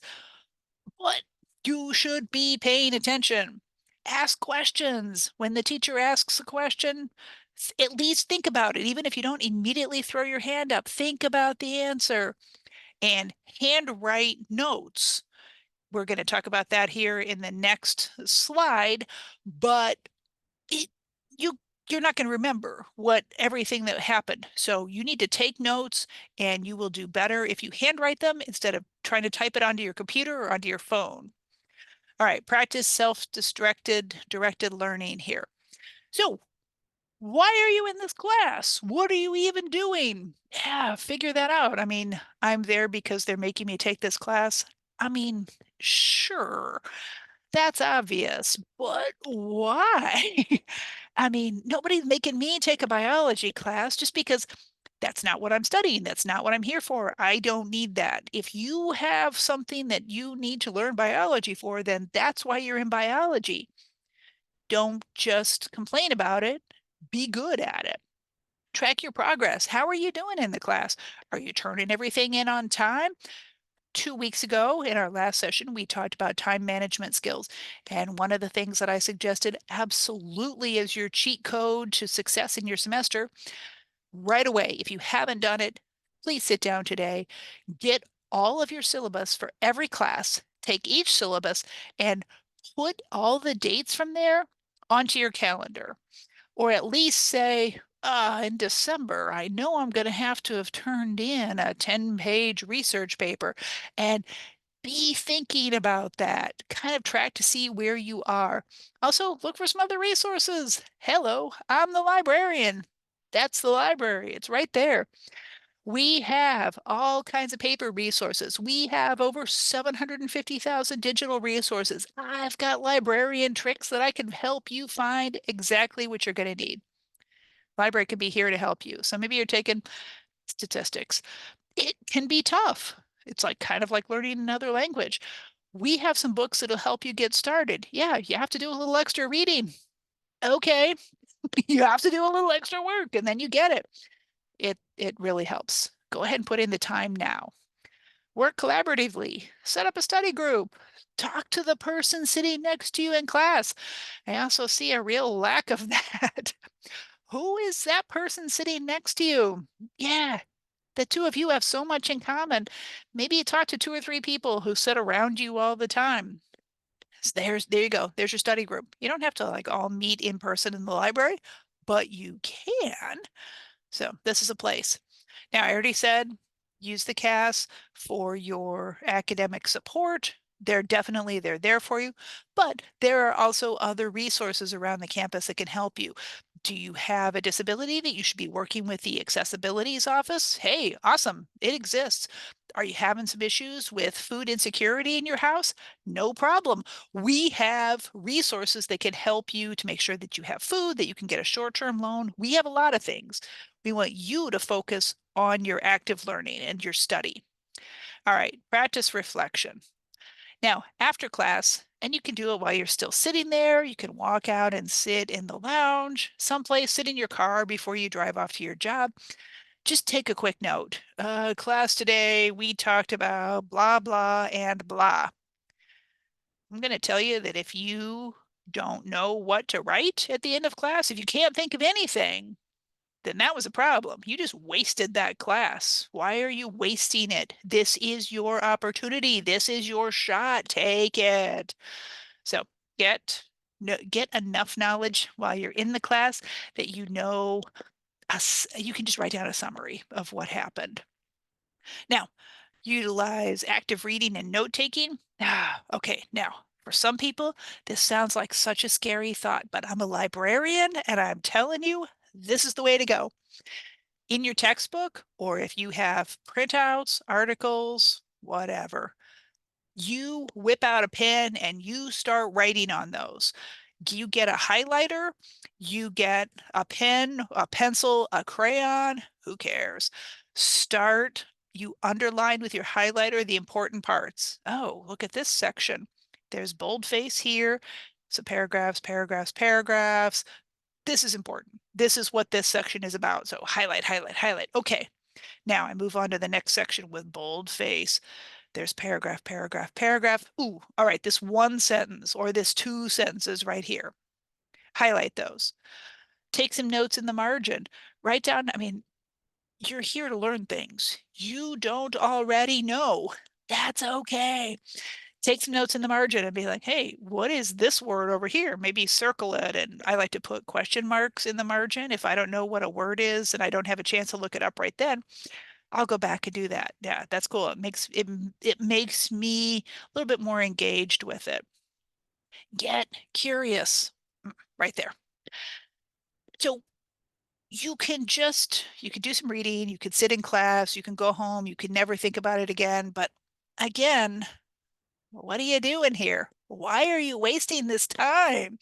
questions, but you should be paying attention. Ask questions. When the teacher asks a question, at least think about it. Even if you don't immediately throw your hand up, think about the answer and handwrite notes. We're going to talk about that here in the next slide, but it, you you're not going to remember what everything that happened. So you need to take notes and you will do better if you handwrite them instead of trying to type it onto your computer or onto your phone. All right, practice directed learning here. So, why are you in this class? What are you even doing? Yeah, figure that out. I mean, I'm there because they're making me take this class. I mean, sure, that's obvious, but why? I mean, nobody's making me take a biology class just because that's not what I'm studying. That's not what I'm here for. I don't need that. If you have something that you need to learn biology for, then that's why you're in biology. Don't just complain about it. Be good at it. Track your progress. How are you doing in the class? Are you turning everything in on time? 2 weeks ago in our last session, we talked about time management skills. And one of the things that I suggested absolutely as your cheat code to success in your semester right away. If you haven't done it, please sit down today, get all of your syllabus for every class, take each syllabus and put all the dates from there onto your calendar, or at least say, in December, I know I'm going to have turned in a 10-page research paper, and be thinking about that. Kind of track to see where you are. Also, look for some other resources. Hello, I'm the librarian. That's the library. It's right there. We have all kinds of paper resources. We have over 750,000 digital resources. I've got librarian tricks that I can help you find exactly what you're going to need. Library can be here to help you. So maybe you're taking statistics. It can be tough. It's like kind of like learning another language. We have some books that'll help you get started. Yeah, you have to do a little extra reading. Okay, you have to do a little extra work and then you get it. It really helps. Go ahead and put in the time now. Work collaboratively. Set up a study group. Talk to the person sitting next to you in class. I also see a real lack of that. Who is that person sitting next to you? Yeah, the two of you have so much in common. Maybe you talk to two or three people who sit around you all the time. There you go. There's your study group. You don't have to like all meet in person in the library, but you can. So this is a place. Now, I already said use the CAS for your academic support. They're there for you, but there are also other resources around the campus that can help you. Do you have a disability that you should be working with the accessibilities office? Hey, awesome. It exists. Are you having some issues with food insecurity in your house? No problem. We have resources that can help you to make sure that you have food, that you can get a short-term loan. We have a lot of things. We want you to focus on your active learning and your study. All right, practice reflection. Now, after class, and you can do it while you're still sitting there, you can walk out and sit in the lounge, someplace, sit in your car before you drive off to your job. Just take a quick note. Class today, we talked about blah, blah, and blah. I'm going to tell you that if you don't know what to write at the end of class, if you can't think of anything, then that was a problem. You just wasted that class. Why are you wasting it? This is your opportunity. This is your shot. Take it. So get get enough knowledge while you're in the class that you know you can just write down a summary of what happened. Now, utilize active reading and note taking. Okay, now for some people, this sounds like such a scary thought, but I'm a librarian and I'm telling you, this is the way to go. In your textbook, or if you have printouts, articles, whatever, you whip out a pen and you start writing on those. You get a highlighter, you get a pen, a pencil, a crayon, who cares? You underline with your highlighter the important parts. Oh, look at this section. There's boldface here. So paragraphs, paragraphs, paragraphs. This is important. This is what this section is about. So highlight, highlight, highlight. Okay. Now I move on to the next section with boldface. There's paragraph, paragraph, paragraph. Ooh, all right, this one sentence or this two sentences right here. Highlight those. Take some notes in the margin. Write down, I mean, you're here to learn things you don't already know. That's okay. Take some notes in the margin and be like, hey, what is this word over here? Maybe circle it. And I like to put question marks in the margin. If I don't know what a word is and I don't have a chance to look it up right then, I'll go back and do that. Yeah, that's cool. It makes me a little bit more engaged with it. Get curious. Right there. So you can do some reading, you can sit in class, you can go home, you can never think about it again. But again, what are you doing here? Why are you wasting this time?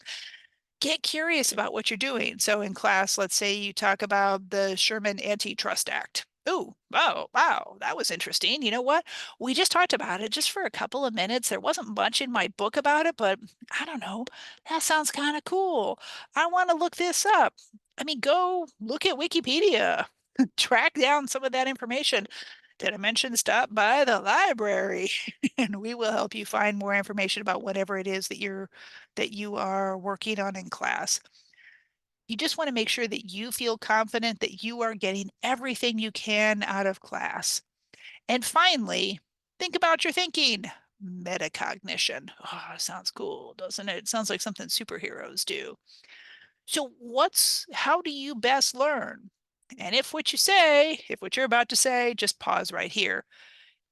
Get curious about what you're doing. So in class, let's say you talk about the Sherman Antitrust Act. Ooh, wow, wow, that was interesting. You know what? We just talked about it just for a couple of minutes. There wasn't much in my book about it, but I don't know. That sounds kind of cool. I want to look this up. I mean, go look at Wikipedia, track down some of that information. Did I mention stop by the library? And we will help you find more information about whatever it is that you are working on in class. You just want to make sure that you feel confident that you are getting everything you can out of class. And finally, think about your thinking. Metacognition. Oh, sounds cool, doesn't it? It sounds like something superheroes do. So how do you best learn? And if what you're about to say, just pause right here,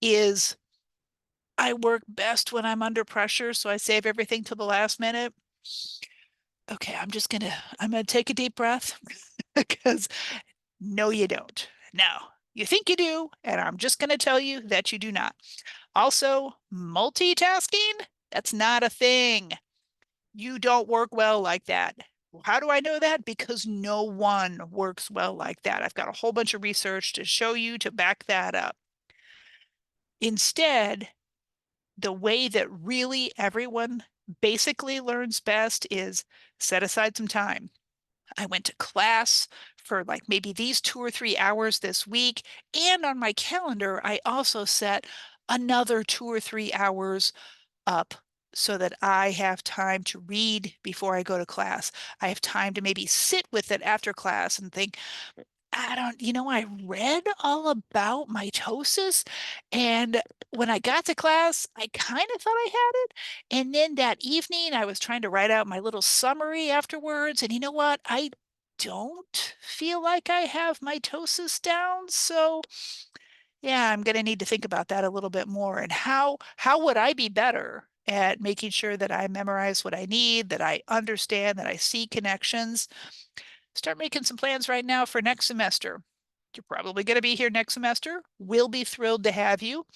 is I work best when I'm under pressure, so I save everything till the last minute. Okay, I'm gonna take a deep breath because no, you don't. Now, you think you do, and I'm just gonna tell you that you do not. Also, multitasking, that's not a thing. You don't work well like that. How do I know that? Because no one works well like that. I've got a whole bunch of research to show you to back that up. Instead, the way that really everyone basically learns best is set aside some time. I went to class for like maybe these 2 or 3 hours this week. And on my calendar, I also set another 2 or 3 hours up so that I have time to read before I go to class. I have time to maybe sit with it after class and think, I read all about mitosis. And when I got to class, I kind of thought I had it. And then that evening, I was trying to write out my little summary afterwards. And you know what? I don't feel like I have mitosis down. So yeah, I'm going to need to think about that a little bit more. And how would I be better at making sure that I memorize what I need, that I understand, that I see connections? Start making some plans right now for next semester. You're probably going to be here next semester. We'll be thrilled to have you.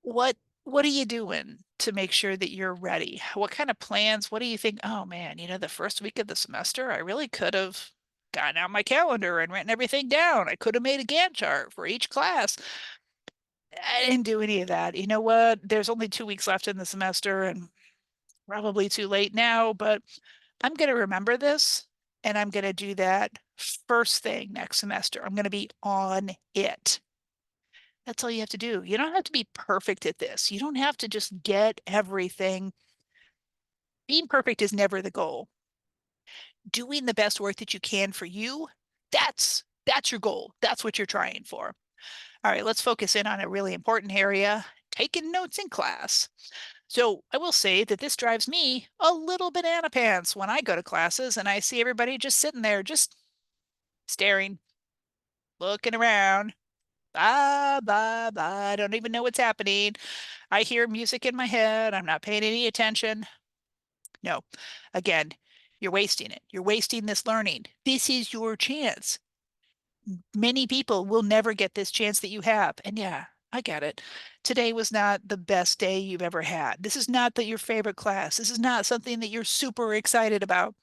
What are you doing to make sure that you're ready? What kind of plans? What do you think? Oh man, the first week of the semester, I really could have gotten out my calendar and written everything down. I could have made a Gantt chart for each class. I didn't do any of that. You know what? There's only 2 weeks left in the semester and probably too late now, but I'm going to remember this and I'm going to do that first thing next semester. I'm going to be on it. That's all you have to do. You don't have to be perfect at this. You don't have to just get everything. Being perfect is never the goal. Doing the best work that you can for you, that's your goal. That's what you're trying for. All right, let's focus in on a really important area, taking notes in class. So I will say that this drives me a little banana pants when I go to classes and I see everybody just sitting there, just staring, looking around. Blah, blah, blah. I don't even know what's happening. I hear music in my head. I'm not paying any attention. No, again, you're wasting it. You're wasting this learning. This is your chance. Many people will never get this chance that you have. And yeah, I get it. Today was not the best day you've ever had. This is not your favorite class. This is not something that you're super excited about.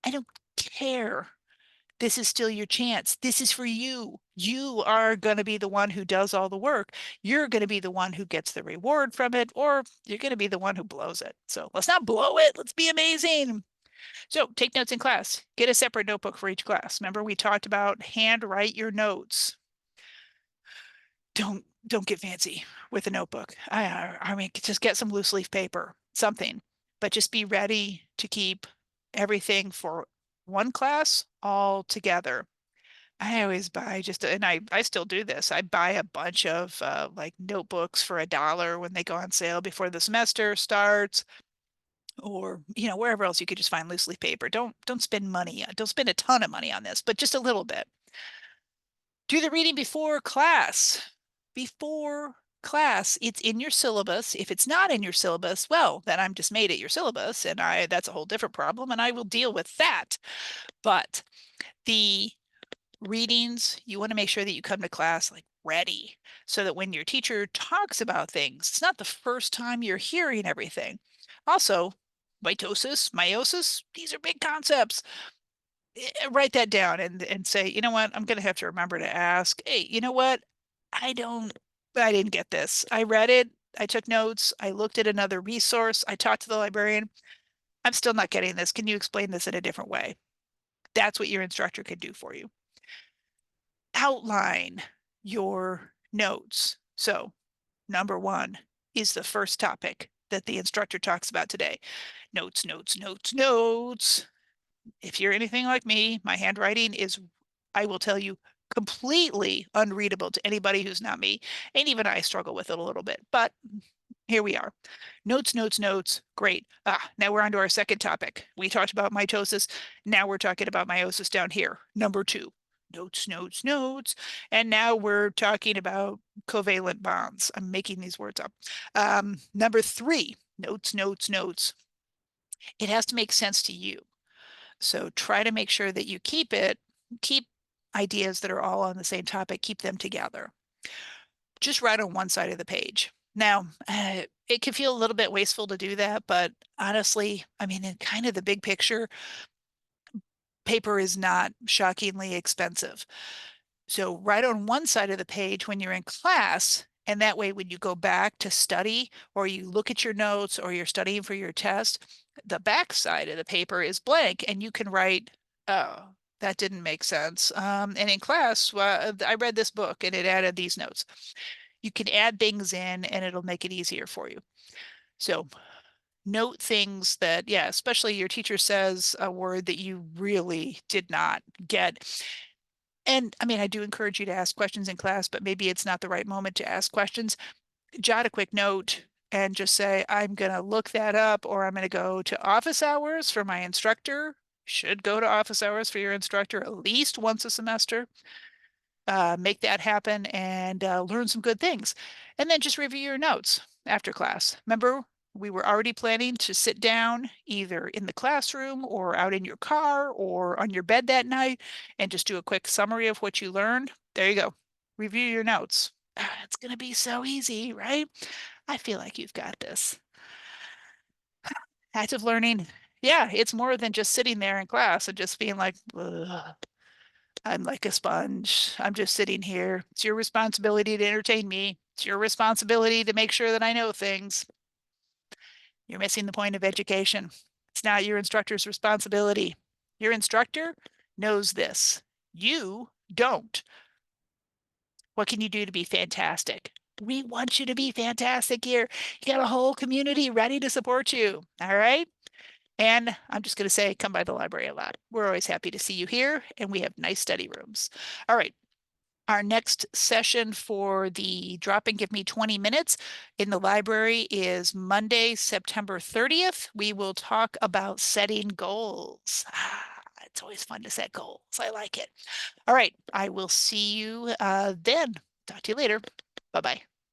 I don't care. This is still your chance. This is for you. You are going to be the one who does all the work. You're going to be the one who gets the reward from it, or you're going to be the one who blows it. So let's not blow it. Let's be amazing. So take notes in class. Get a separate notebook for each class. Remember, we talked about handwrite your notes. don't get fancy with a notebook. I mean, just get some loose leaf paper, something, but just be ready to keep everything for one class all together. I always buy just, and I still do this. I buy a bunch of like notebooks for $1 when they go on sale before the semester starts, or wherever else you could just find loose leaf paper. Don't spend money. Don't spend a ton of money on this, but just a little bit. Do the reading before class. Before class, it's in your syllabus. If it's not in your syllabus, well, then I'm just made it your syllabus, and that's a whole different problem, and I will deal with that. But the readings, you want to make sure that you come to class like ready so that when your teacher talks about things, it's not the first time you're hearing everything. Also, mitosis, meiosis, these are big concepts. Write that down and say, you know what, I'm going to have to remember to ask, hey, you know what? I didn't get this. I read it. I took notes. I looked at another resource. I talked to the librarian. I'm still not getting this. Can you explain this in a different way? That's what your instructor could do for you. Outline your notes. So, number one is the first topic that the instructor talks about today. Notes, notes, notes, notes. If you're anything like me, my handwriting is, I will tell you, completely unreadable to anybody who's not me. And even I struggle with it a little bit, but here we are. Notes, notes, notes. Great. Now we're on to our second topic. We talked about mitosis. Now we're talking about meiosis down here. Number two. Notes, notes, notes. And now we're talking about covalent bonds. I'm making these words up. Number three. Notes, notes, notes. It has to make sense to you. So try to make sure that you keep ideas that are all on the same topic, keep them together. Just write on one side of the page. Now, it can feel a little bit wasteful to do that, but honestly, I mean, in kind of the big picture, paper is not shockingly expensive. So write on one side of the page when you're in class, and that way when you go back to study or you look at your notes or you're studying for your test, the back side of the paper is blank and you can write, oh, that didn't make sense. And in class, I read this book and it added these notes. You can add things in and it'll make it easier for you. So note things that, yeah, especially your teacher says a word that you really did not get. And I mean, I do encourage you to ask questions in class, but maybe it's not the right moment to ask questions. Jot a quick note and just say, I'm going to look that up, or I'm going to go to office hours for my instructor. Should go to office hours for your instructor at least once a semester. Make that happen and learn some good things. And then just review your notes after class. Remember, we were already planning to sit down either in the classroom or out in your car or on your bed that night and just do a quick summary of what you learned. There you go. Review your notes. It's going to be so easy, right? I feel like you've got this. Active learning. Yeah, it's more than just sitting there in class and just being like, ugh. I'm like a sponge. I'm just sitting here. It's your responsibility to entertain me. It's your responsibility to make sure that I know things. You're missing the point of education. It's not your instructor's responsibility. Your instructor knows this. You don't. What can you do to be fantastic? We want you to be fantastic here. You got a whole community ready to support you. All right. And I'm just going to say, come by the library a lot. We're always happy to see you here, and we have nice study rooms. All right. Our next session for the Drop and Give Me 20 Minutes in the library is Monday, September 30th. We will talk about setting goals. It's always fun to set goals. I like it. All right. I will see you then. Talk to you later. Bye-bye.